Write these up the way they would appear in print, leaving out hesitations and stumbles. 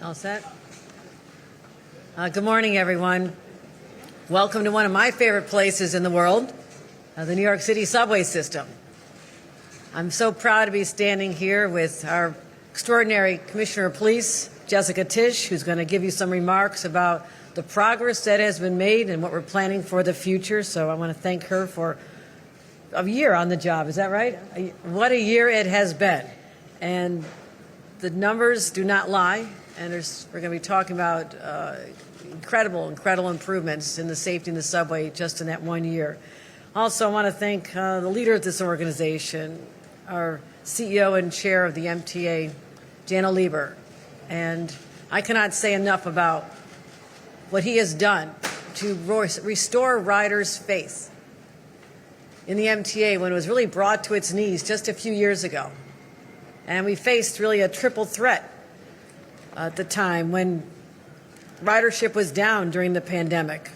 All set? Good morning, everyone. Welcome to one of my favorite places in the world, the New York City subway system. I'm so proud to be standing here with our extraordinary Commissioner of Police, Jessica Tisch, who's going to give you some remarks about the progress that has been made and what we're planning for the future. So I want to thank her for a year on the job. Is that right? What a year it has been. And the numbers do not lie. And we're going to be talking about incredible improvements in the safety in the subway just in that 1 year. Also, I want to thank the leader of this organization, our CEO and chair of the MTA, Jana Lieber. And I cannot say enough about what he has done to restore riders' faith in the MTA when it was really brought to its knees just a few years ago. And we faced really a triple threat at the time when ridership was down during the pandemic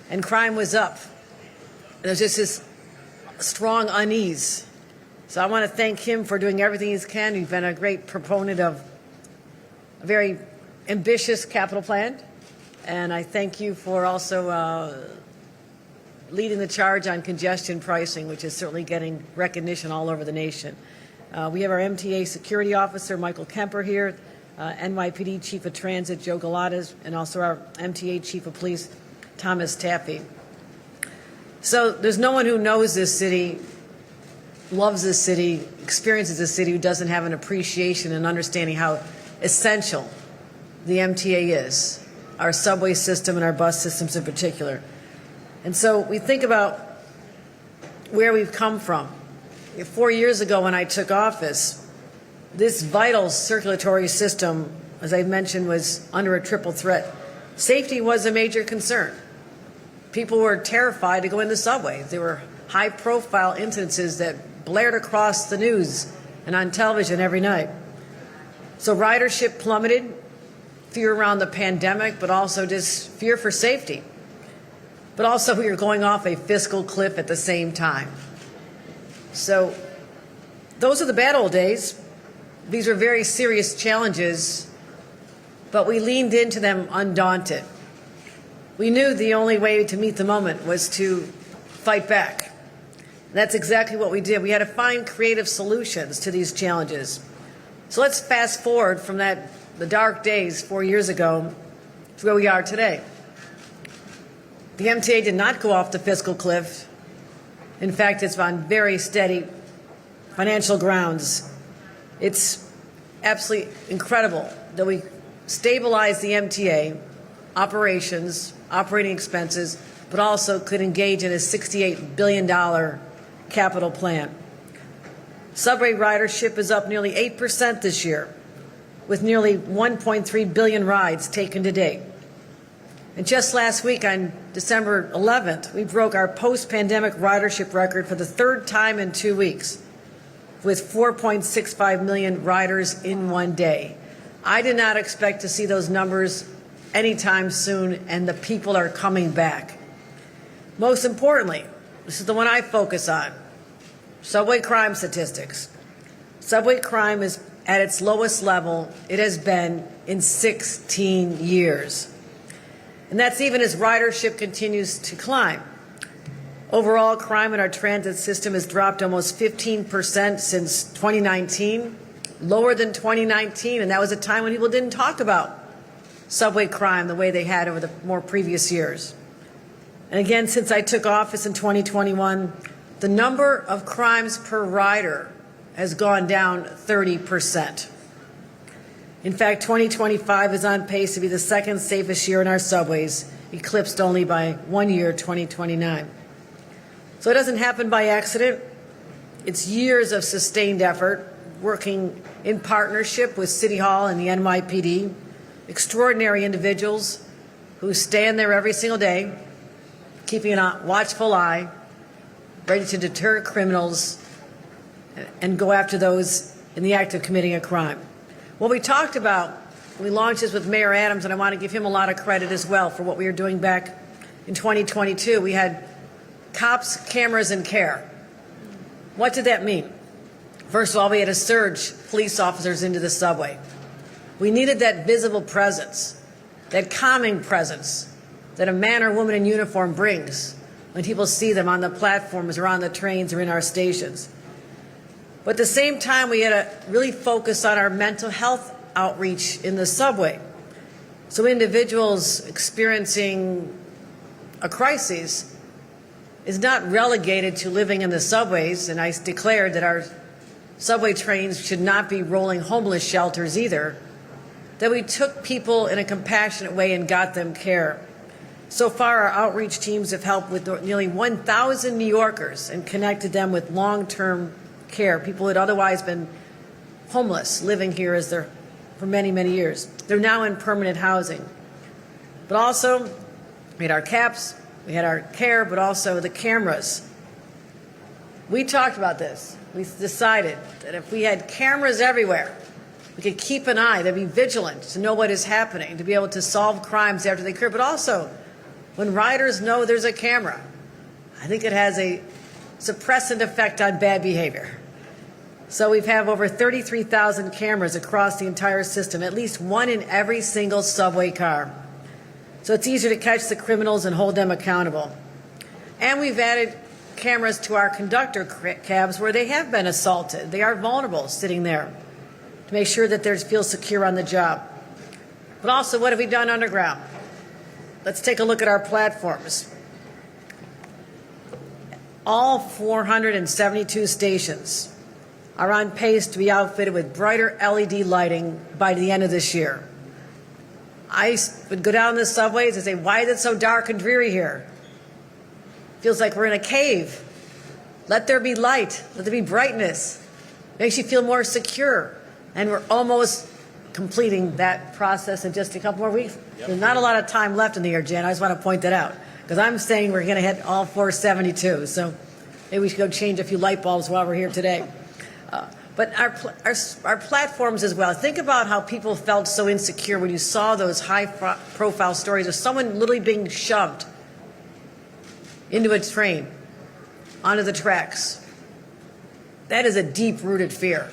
and crime was up. There was just this strong unease. So I want to thank him for doing everything he can. He's been a great proponent of a very ambitious capital plan. And I thank you for also leading the charge on congestion pricing, which is certainly getting recognition all over the nation. We have our MTA security officer, Michael Kemper, here, NYPD Chief of Transit, Joe Galatas, and also our MTA Chief of Police, Thomas Taffy. So there's no one who knows this city, loves this city, experiences this city, who doesn't have an appreciation and understanding how essential the MTA is, our subway system and our bus systems in particular. And so we think about where we've come from. 4 years ago when I took office, this vital circulatory system, as I mentioned, was under a triple threat. Safety was a major concern. People were terrified to go in the subway. There were high-profile incidences that blared across the news and on television every night. So ridership plummeted, fear around the pandemic, but also just fear for safety. But also we were going off a fiscal cliff at the same time. So those are the bad old days. These were very serious challenges, but we leaned into them undaunted. We knew the only way to meet the moment was to fight back. That's exactly what we did. We had to find creative solutions to these challenges. So let's fast forward from the dark days 4 years ago to where we are today. The MTA did not go off the fiscal cliff. In fact, it's on very steady financial grounds. It's absolutely incredible that we stabilized the MTA operations, operating expenses, but also could engage in a $68 billion capital plan. Subway ridership is up nearly 8% this year, with nearly 1.3 billion rides taken to date. And just last week, on December 11th, we broke our post-pandemic ridership record for the third time in 2 weeks, with 4.65 million riders in one day. I did not expect to see those numbers anytime soon, and the people are coming back. Most importantly, this is the one I focus on, subway crime statistics. Subway crime is at its lowest level it has been in 16 years. And that's even as ridership continues to climb. Overall, crime in our transit system has dropped almost 15% since 2019, lower than 2019, and that was a time when people didn't talk about subway crime the way they had over the more previous years. And again, since I took office in 2021, the number of crimes per rider has gone down 30%. In fact, 2025 is on pace to be the second safest year in our subways, eclipsed only by 1 year, 2029. So it doesn't happen by accident. It's years of sustained effort, working in partnership with City Hall and the NYPD, extraordinary individuals who stand there every single day, keeping a watchful eye, ready to deter criminals and go after those in the act of committing a crime. What we talked about, we launched this with Mayor Adams, and I want to give him a lot of credit as well for what we were doing back in 2022. We had cops, cameras, and care. What did that mean? First of all, we had to surge police officers into the subway. We needed that visible presence, that calming presence that a man or woman in uniform brings when people see them on the platforms or on the trains or in our stations. But at the same time, we had to really focus on our mental health outreach in the subway. So individuals experiencing a crisis is not relegated to living in the subways, and I declared that our subway trains should not be rolling homeless shelters either, that we took people in a compassionate way and got them care. So far, our outreach teams have helped with nearly 1,000 New Yorkers and connected them with long-term care, people who had otherwise been homeless, living here for many, many years. They're now in permanent housing. But also, we had our caps, we had our care, but also the cameras. We talked about this. We decided that if we had cameras everywhere, we could keep an eye, to be vigilant, to know what is happening, to be able to solve crimes after they occur. But also, when riders know there's a camera, I think it has a suppressant effect on bad behavior. So we have over 33,000 cameras across the entire system, at least one in every single subway car. So it's easier to catch the criminals and hold them accountable. And we've added cameras to our conductor cabs where they have been assaulted. They are vulnerable sitting there to make sure that they feel secure on the job. But also, what have we done underground? Let's take a look at our platforms. All 472 stations are on pace to be outfitted with brighter LED lighting by the end of this year. I would go down the subways and say, why is it so dark and dreary here? Feels like we're in a cave. Let there be light. Let there be brightness. Makes you feel more secure. And we're almost completing that process in just a couple more weeks. Yep. There's not a lot of time left in the year, Jan. I just want to point that out. Because I'm saying we're going to hit all 472. So maybe we should go change a few light bulbs while we're here today. But our platforms as well. Think about how people felt so insecure when you saw those high-profile stories of someone literally being shoved into a train, onto the tracks. That is a deep-rooted fear.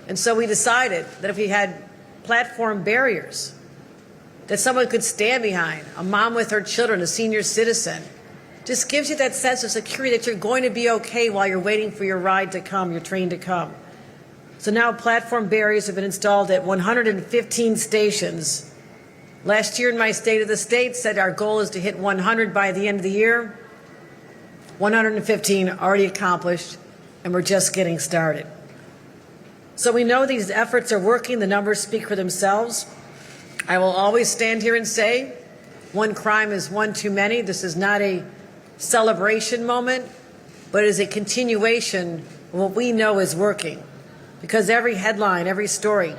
And so we decided that if we had platform barriers that someone could stand behind, a mom with her children, a senior citizen, just gives you that sense of security that you're going to be okay while you're waiting for your ride to come, your train to come. So now platform barriers have been installed at 115 stations. Last year in my State of the State said our goal is to hit 100 by the end of the year. 115 already accomplished, and we're just getting started. So we know these efforts are working. The numbers speak for themselves. I will always stand here and say, one crime is one too many. This is not a celebration moment, but it is a continuation of what we know is working. Because every headline, every story,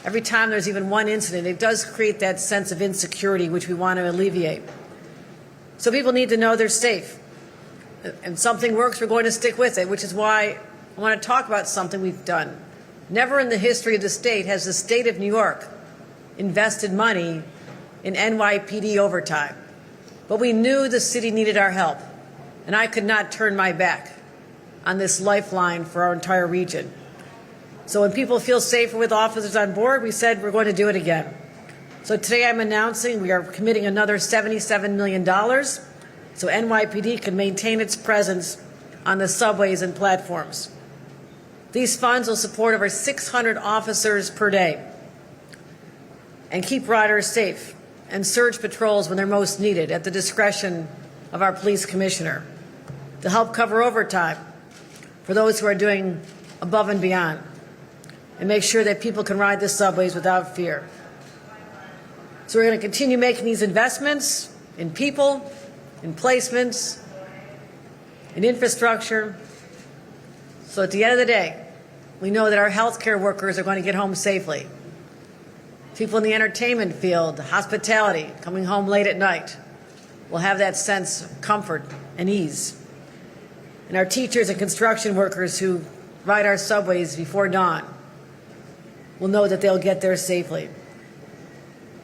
every time there's even one incident, it does create that sense of insecurity which we want to alleviate. So people need to know they're safe. And something works, we're going to stick with it, which is why I want to talk about something we've done. Never in the history of the state has the state of New York invested money in NYPD overtime. But we knew the city needed our help, and I could not turn my back on this lifeline for our entire region. So when people feel safer with officers on board, we said we're going to do it again. So today I'm announcing we are committing another $77 million so NYPD can maintain its presence on the subways and platforms. These funds will support over 600 officers per day and keep riders safe and surge patrols when they're most needed at the discretion of our police commissioner to help cover overtime for those who are doing above and beyond and make sure that people can ride the subways without fear. So we're going to continue making these investments in people, in placements, in infrastructure. So at the end of the day, we know that our healthcare workers are going to get home safely. People in the entertainment field, hospitality, coming home late at night, will have that sense of comfort and ease. And our teachers and construction workers who ride our subways before dawn will know that they'll get there safely.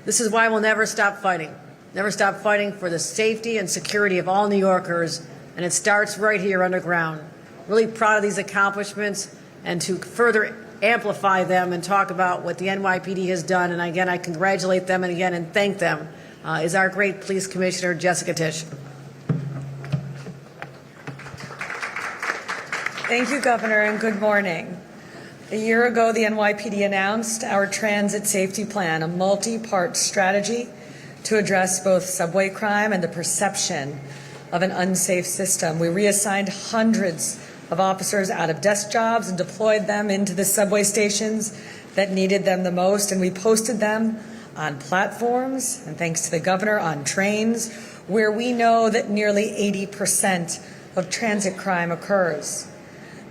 This is why we'll never stop fighting for the safety and security of all New Yorkers, and it starts right here underground. Really proud of these accomplishments, and to further amplify them and talk about what the NYPD has done. And again, I congratulate them and thank them, is our great Police Commissioner, Jessica Tisch. Thank you, Governor, and good morning. A year ago, the NYPD announced our Transit Safety Plan, a multi-part strategy to address both subway crime and the perception of an unsafe system. We reassigned hundreds of officers out of desk jobs and deployed them into the subway stations that needed them the most, and we posted them on platforms, and thanks to the governor, on trains, where we know that nearly 80% of transit crime occurs.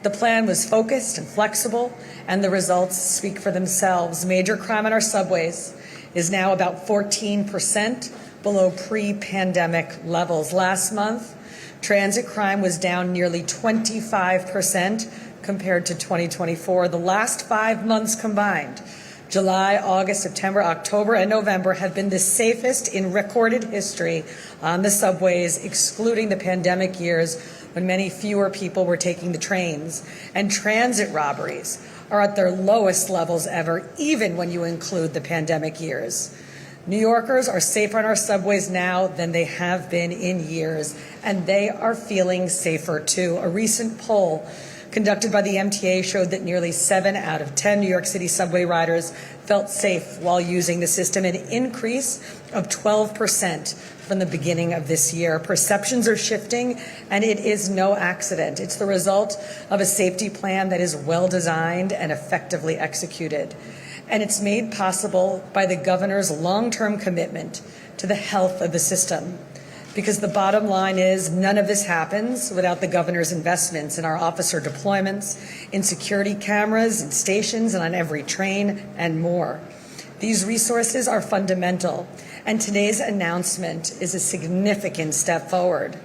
The plan was focused and flexible, and the results speak for themselves. Major crime on our subways is now about 14% below pre-pandemic levels. Last month, transit crime was down nearly 25% compared to 2024. The last 5 months combined, July, August, September, October, and November, have been the safest in recorded history on the subways, excluding the pandemic years when many fewer people were taking the trains. And transit robberies are at their lowest levels ever, even when you include the pandemic years. New Yorkers are safer on our subways now than they have been in years, and they are feeling safer too. A recent poll conducted by the MTA showed that nearly 7 out of 10 New York City subway riders felt safe while using the system, an increase of 12% from the beginning of this year. Perceptions are shifting, and it is no accident. It's the result of a safety plan that is well designed and effectively executed. And it's made possible by the governor's long-term commitment to the health of the system. Because the bottom line is none of this happens without the governor's investments in our officer deployments, in security cameras, in stations, and on every train, and more. These resources are fundamental, and today's announcement is a significant step forward.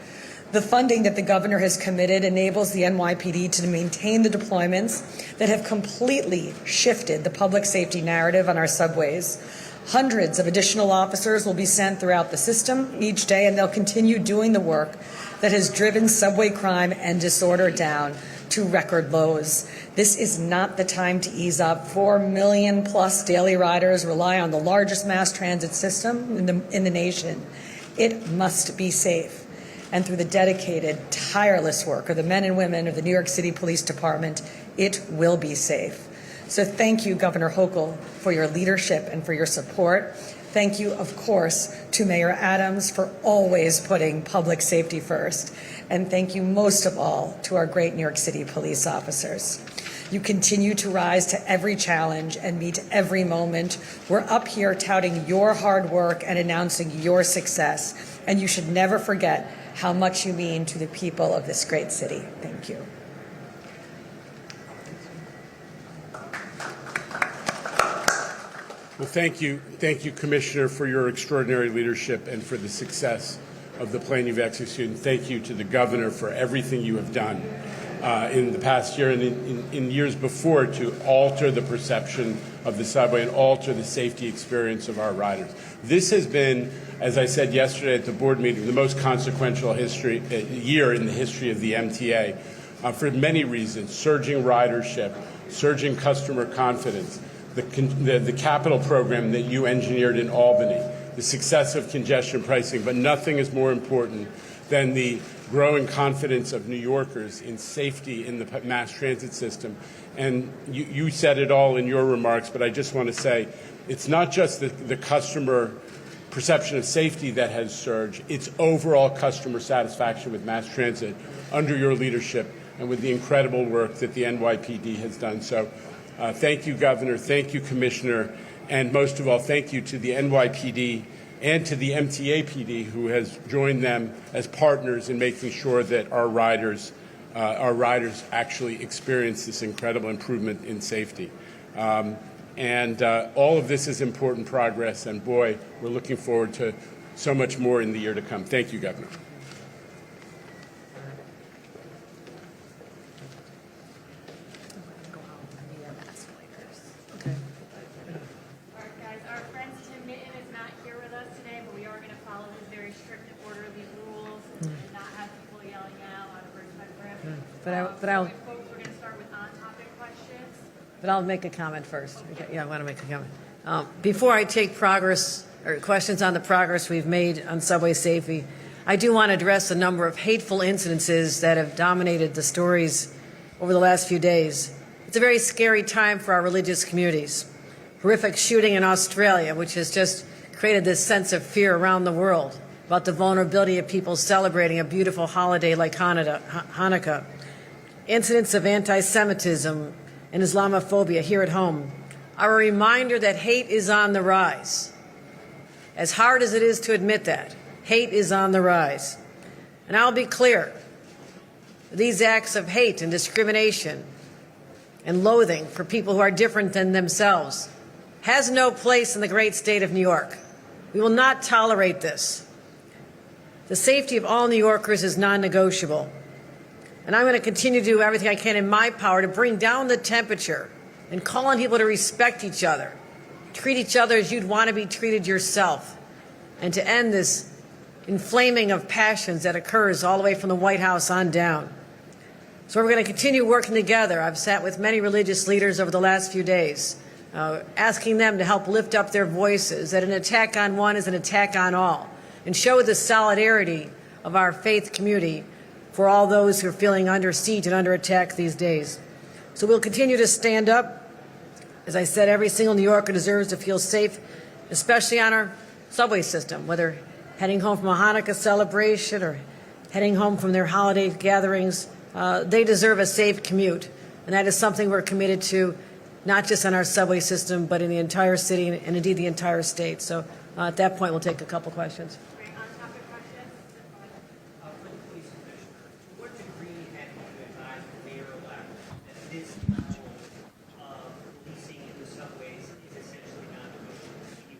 The funding that the governor has committed enables the NYPD to maintain the deployments that have completely shifted the public safety narrative on our subways. Hundreds of additional officers will be sent throughout the system each day, and they'll continue doing the work that has driven subway crime and disorder down to record lows. This is not the time to ease up. 4 million plus daily riders rely on the largest mass transit system in the nation. It must be safe. And through the dedicated, tireless work of the men and women of the New York City Police Department, it will be safe. So thank you, Governor Hochul, for your leadership and for your support. Thank you, of course, to Mayor Adams for always putting public safety first. And thank you most of all to our great New York City police officers. You continue to rise to every challenge and meet every moment. We're up here touting your hard work and announcing your success. And you should never forget how much you mean to the people of this great city. Thank you. Well, thank you, Commissioner, for your extraordinary leadership and for the success of the plan you've executed. And thank you to the governor for everything you have done in the past year and in years before to alter the perception of the subway and alter the safety experience of our riders. This has been, as I said yesterday at the board meeting, the most consequential year in the history of the MTA for many reasons: surging ridership, surging customer confidence, the capital program that you engineered in Albany, the success of congestion pricing, but nothing is more important than the growing confidence of New Yorkers in safety in the mass transit system. And you said it all in your remarks, but I just want to say it's not just the customer perception of safety that has surged, it's overall customer satisfaction with mass transit under your leadership and with the incredible work that the NYPD has done. So thank you, Governor. Thank you, Commissioner. And most of all, thank you to the NYPD and to the MTA PD, who has joined them as partners in making sure that our riders actually experience this incredible improvement in safety. All of this is important progress, and boy, we're looking forward to so much more in the year to come. Thank you, Governor. But I'll. Folks, we're going to start with on-topic questions. but I'll make a comment first. Okay, yeah, I want to make a comment. Before I take progress or questions on the progress we've made on subway safety, I do want to address a number of hateful incidences that have dominated the stories over the last few days. It's a very scary time for our religious communities. Horrific shooting in Australia, which has just created this sense of fear around the world about the vulnerability of people celebrating a beautiful holiday like Hanukkah. Incidents of anti-Semitism and Islamophobia here at home are a reminder that hate is on the rise. As hard as it is to admit that, hate is on the rise. And I'll be clear, these acts of hate and discrimination and loathing for people who are different than themselves has no place in the great state of New York. We will not tolerate this. The safety of all New Yorkers is non-negotiable. And I'm going to continue to do everything I can in my power to bring down the temperature and call on people to respect each other, treat each other as you'd want to be treated yourself, and to end this inflaming of passions that occurs all the way from the White House on down. So we're going to continue working together. I've sat with many religious leaders over the last few days, asking them to help lift up their voices, that an attack on one is an attack on all, and show the solidarity of our faith community for all those who are feeling under siege and under attack these days. So we'll continue to stand up. As I said, every single New Yorker deserves to feel safe, especially on our subway system, whether heading home from a Hanukkah celebration or heading home from their holiday gatherings. They deserve a safe commute, and that is something we're committed to, not just on our subway system, but in the entire city and indeed the entire state. So at that point, we'll take a couple questions.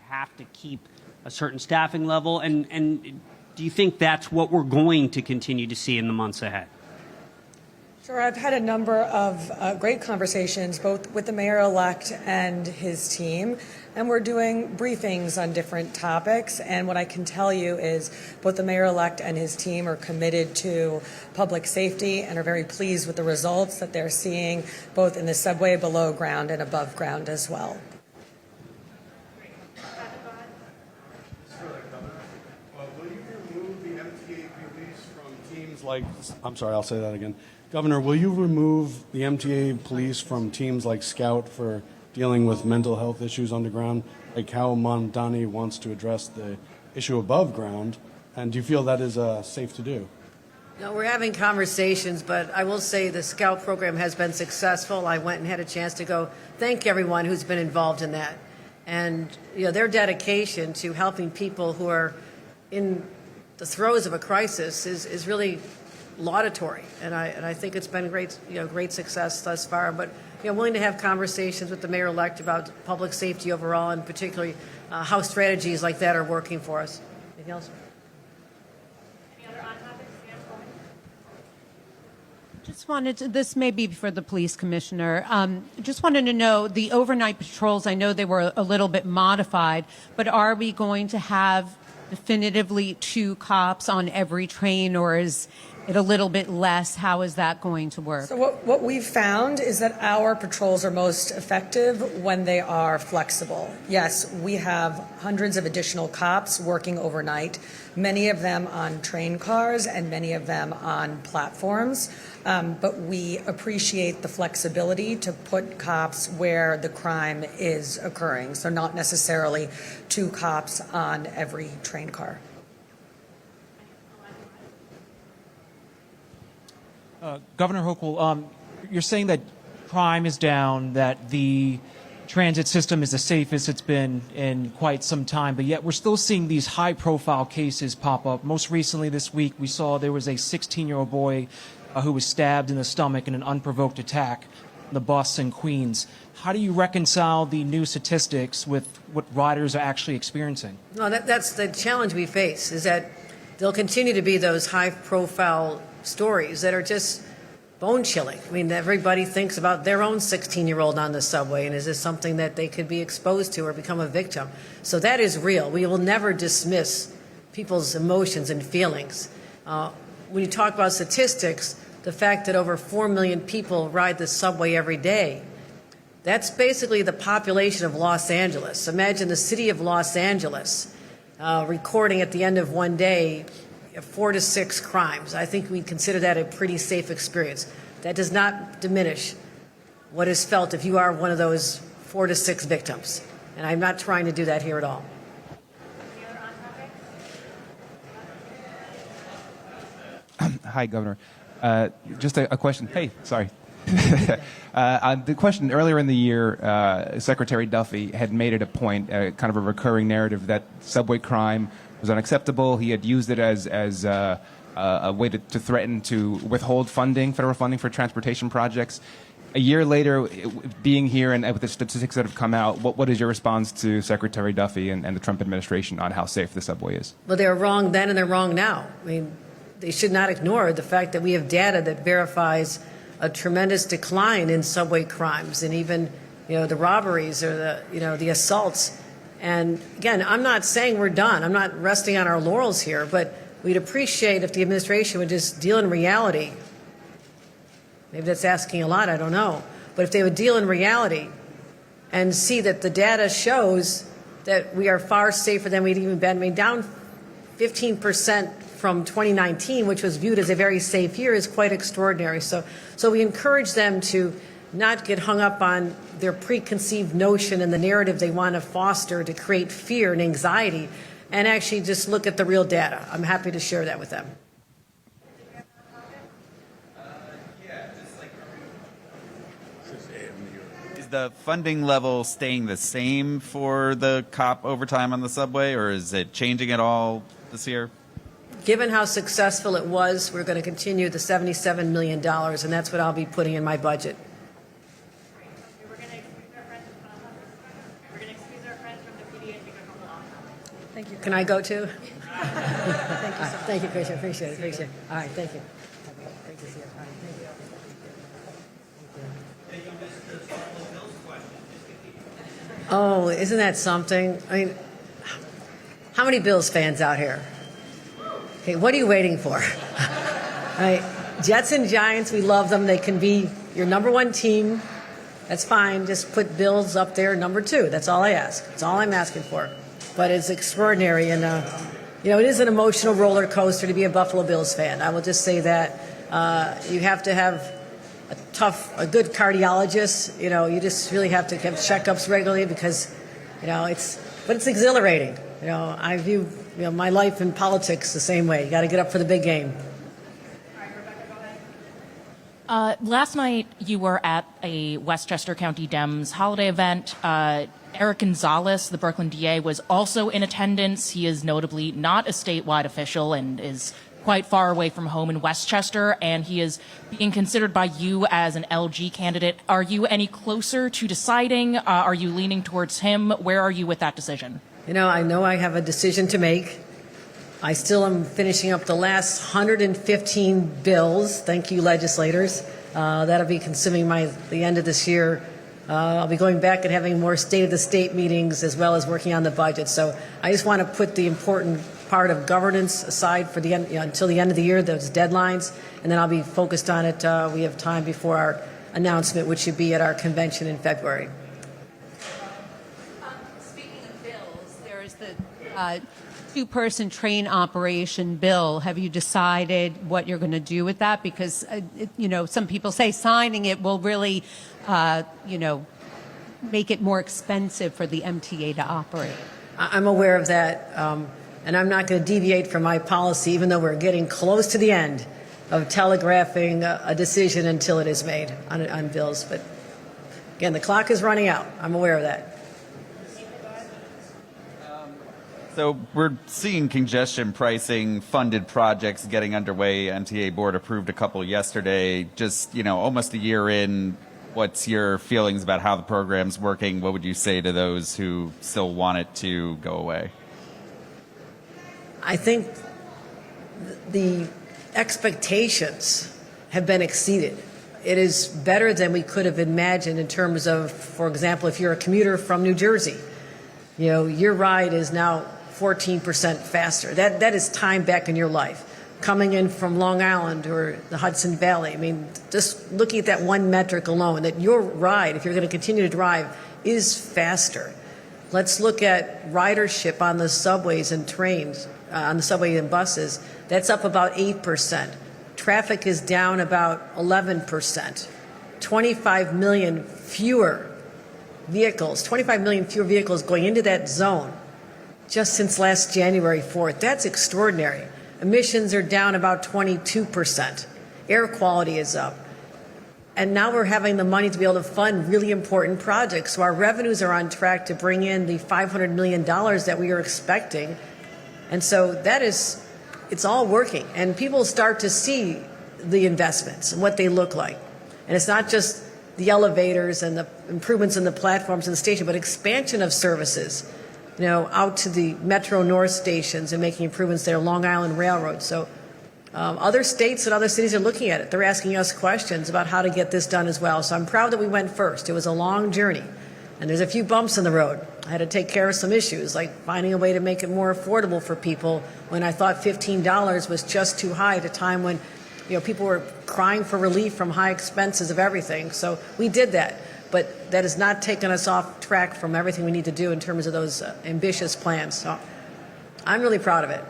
Have to keep a certain staffing level, and do you think that's what we're going to continue to see in the months ahead? Sure. I've had a number of great conversations, both with the mayor-elect and his team, and we're doing briefings on different topics. And what I can tell you is both the mayor-elect and his team are committed to public safety and are very pleased with the results that they're seeing, both in the subway, below ground, and above ground as well. I'm sorry, I'll say that again. Governor, will you remove the MTA police from teams like Scout for dealing with mental health issues underground, like how Mondani wants to address the issue above ground? And do you feel that is safe to do? No, we're having conversations, but I will say the Scout program has been successful. I went and had a chance to go thank everyone who's been involved in that. And their dedication to helping people who are in the throes of a crisis is really laudatory, and I think it's been great success thus far. But willing to have conversations with the mayor-elect about public safety overall, and particularly how strategies like that are working for us. Anything else? Any other on-topic standpoint? Just wanted to, this may be for the police commissioner. Just wanted to know the overnight patrols. I know they were a little bit modified, but are we going to have definitively 2 cops on every train, or is it a little bit less? How is that going to work? So what we've found is that our patrols are most effective when they are flexible. Yes, we have hundreds of additional cops working overnight, many of them on train cars and many of them on platforms. But we appreciate the flexibility to put cops where the crime is occurring. So not necessarily 2 cops on every train car. Governor Hochul, you're saying that crime is down, that the transit system is the safest it's been in quite some time, but yet we're still seeing these high-profile cases pop up. Most recently this week, we saw there was a 16-year-old boy who was stabbed in the stomach in an unprovoked attack on the bus in Queens. How do you reconcile the new statistics with what riders are actually experiencing? No, that's the challenge we face, is that there'll continue to be those high-profile stories that are just bone-chilling. I mean, everybody thinks about their own 16-year-old on the subway, and is this something that they could be exposed to or become a victim? So that is real. We will never dismiss people's emotions and feelings. When you talk about statistics, the fact that over 4 million people ride the subway every day, That's basically the population of Los Angeles. Imagine the city of Los Angeles recording at the end of one day 4 to 6 crimes. I think we'd consider that a pretty safe experience. That does not diminish what is felt if you are one of those 4 to 6 victims. And I'm not trying to do that here at all. Hi, Governor. Just a question. Hey, sorry. The question earlier in the year, Secretary Duffy had made it a point, kind of a recurring narrative, that subway crime was unacceptable. He had used it as a way to threaten to withhold funding, federal funding for transportation projects. A year later, being here and with the statistics that have come out, what is your response to Secretary Duffy and the Trump administration on how safe the subway is? Well, they were wrong then and they're wrong now. I mean, they should not ignore the fact that we have data that verifies a tremendous decline in subway crimes and even, the robberies or the assaults. And again, I'm not saying we're done. I'm not resting on our laurels here, but we'd appreciate if the administration would just deal in reality. Maybe that's asking a lot, I don't know. But if they would deal in reality and see that the data shows that we are far safer than we'd even been. I mean, down 15% from 2019, which was viewed as a very safe year, is quite extraordinary. So we encourage them to not get hung up on their preconceived notion and the narrative they want to foster to create fear and anxiety, and actually just look at the real data. I'm happy to share that with them. Is the funding level staying the same for the cop overtime on the subway, or is it changing at all this year? Given how successful it was, we're going to continue the $77 million, and that's what I'll be putting in my budget. We're going to excuse our friends from the PD and take a couple off. Thank you. Can I go too? Thank you. Thank you, Commissioner. Appreciate it. All right, thank you. Great to see you. All right, thank you. Oh, isn't that something? I mean, how many Bills fans out here? Okay, what are you waiting for? All right, Jets and Giants, we love them. They can be your number one team. That's fine. Just put Bills up there, number 2. That's all I ask. That's all I'm asking for. But it's extraordinary, and it is an emotional roller coaster to be a Buffalo Bills fan. I will just say that you have to have a good cardiologist. You just really have to have checkups regularly because, but it's exhilarating. I view my life in politics the same way. You got to get up for the big game. Last night, you were at a Westchester County Dems holiday event. Eric Gonzalez, the Brooklyn DA, was also in attendance. He is notably not a statewide official and is quite far away from home in Westchester, and he is being considered by you as an LG candidate. Are you any closer to deciding? Are you leaning towards him? Where are you with that decision? I know I have a decision to make. I still am finishing up the last 115 bills. Thank you, legislators. That'll be consuming the end of this year. I'll be going back and having more State of the State meetings as well as working on the budget. So I just want to put the important part of governance aside for the end, until the end of the year, those deadlines, and then I'll be focused on it. We have time before our announcement, which should be at our convention in February. Speaking of bills, there is the 2-person train operation bill. Have you decided what you're going to do with that? Because, some people say signing it will really, make it more expensive for the MTA to operate. I'm aware of that, and I'm not going to deviate from my policy, even though we're getting close to the end of telegraphing a decision until it is made on bills. But again, the clock is running out. I'm aware of that. So we're seeing congestion pricing funded projects getting underway. MTA board approved a couple yesterday. Just, almost a year in, what's your feelings about how the program's working? What would you say to those who still want it to go away? I think the expectations have been exceeded. It is better than we could have imagined in terms of, for example, if you're a commuter from New Jersey, your ride is now 14% faster. That is time back in your life. coming in from Long Island or the Hudson Valley. I mean, just looking at that one metric alone, that your ride, if you're going to continue to drive, is faster. Let's look at ridership on the subways and trains, on the subway and buses. That's up about 8%. Traffic is down about 11%. 25 million fewer vehicles, 25 million fewer vehicles going into that zone just since last January 4th. That's extraordinary. Emissions are down about 22%. Air quality is up. And now we're having the money to be able to fund really important projects. So our revenues are on track to bring in the $500 million that we are expecting. And so that is, it's all working. And people start to see the investments and what they look like. And it's not just the elevators and the improvements in the platforms in the station, but expansion of services, out to the Metro North stations and making improvements there, Long Island Railroad. So other states and other cities are looking at it. They're asking us questions about how to get this done as well. So I'm proud that we went first. It was a long journey, and there's a few bumps in the road. I had to take care of some issues, like finding a way to make it more affordable for people when I thought $15 was just too high at a time when people were crying for relief from high expenses of everything. So we did that. But that has not taken us off track from everything we need to do in terms of those ambitious plans. So I'm really proud of it.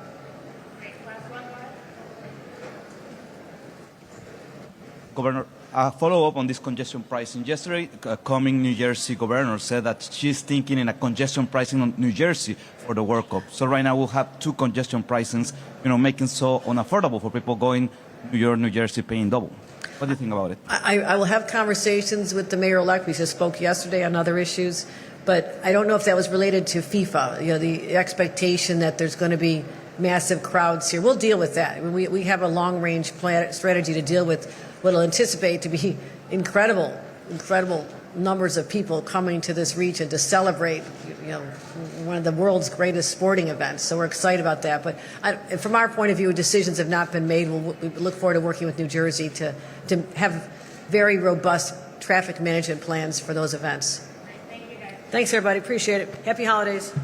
Governor, a follow-up on this congestion pricing. Yesterday, coming New Jersey governor said that she's thinking in a congestion pricing on New Jersey for the World Cup. So right now we'll have two congestion pricings, making so unaffordable for people going New York, New Jersey, paying double. What do you think about it? I will have conversations with the mayor-elect. We just spoke yesterday on other issues, but I don't know if that was related to FIFA, the expectation that there's going to be massive crowds here. We'll deal with that. We have a long-range strategy to deal with what will anticipate to be incredible numbers of people coming to this region to celebrate, one of the world's greatest sporting events. So we're excited about that. But from our point of view, decisions have not been made. We look forward to working with New Jersey to have very robust traffic management plans for those events. Thank you, guys. Thanks, everybody. Appreciate it. Happy holidays.